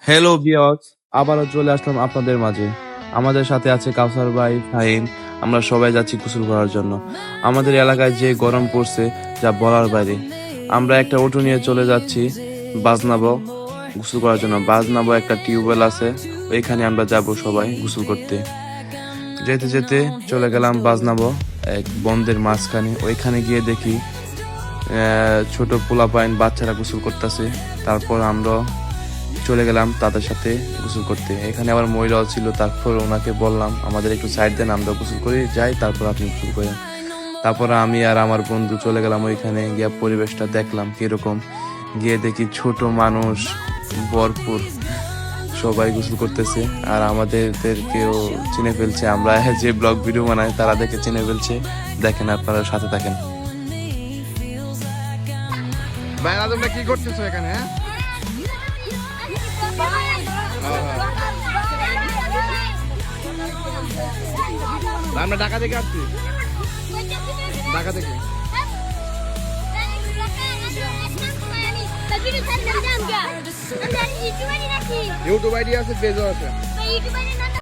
Hello viewers, আবারও চলে আসলাম আপনাদের মাঝে। আমাদের সাথে আছে কাউসার ভাই, ফাহিম। আমরা সবাই যাচ্ছি গোসল করার জন্য। আমাদের এলাকায় যে গরম পড়ছে যা বলার বাইরে। আমরা একটা অটো নিয়ে চলে যাচ্ছি বাজনাবো গোসল করার জন্য। বাজনাবো একটা টিউবওয়েল আছে, ওইখানে আমরা যাব সবাই গোসল করতে। যেতে যেতে চলে গেলাম বাজনাবো এক বন্ধের মাঝখানে। ওইখানে গিয়ে দেখি ছোট পোলাপাইন বাচ্চারা গোসল করতেছে। তারপর আমরা চলে গেলাম তাদের সাথে গোসল করতে। এখানে আবার মহিলাও ছিল। তারপর ওনাকে বললাম আমাদের একটু সাইড দেন, আমরা গোসল করে যাই, তারপর আপনি গোসল করেন। তারপর আমি আর আমার বন্ধু চলে গেলাম ওইখানে গিয়ে পরিবেশটা দেখলাম কিরকম। গিয়ে দেখি ছোট মানুষ ভরপুর, সবাই গোসল করতেছে। আর আমাদেরকেও চিনে ফেলছে, আমরা যে ব্লগ ভিডিও বানাই তারা দেখে চিনে ফেলছে। দেখেন, আপনারা সাথে থাকেন। ভাই তোমরা কি করতেছো এখানে? হ্যাঁ, আমরা ঢাকা থেকে আসছি। ঢাকা থেকে ইউটিউব আইডি আছে, পেজও আছে।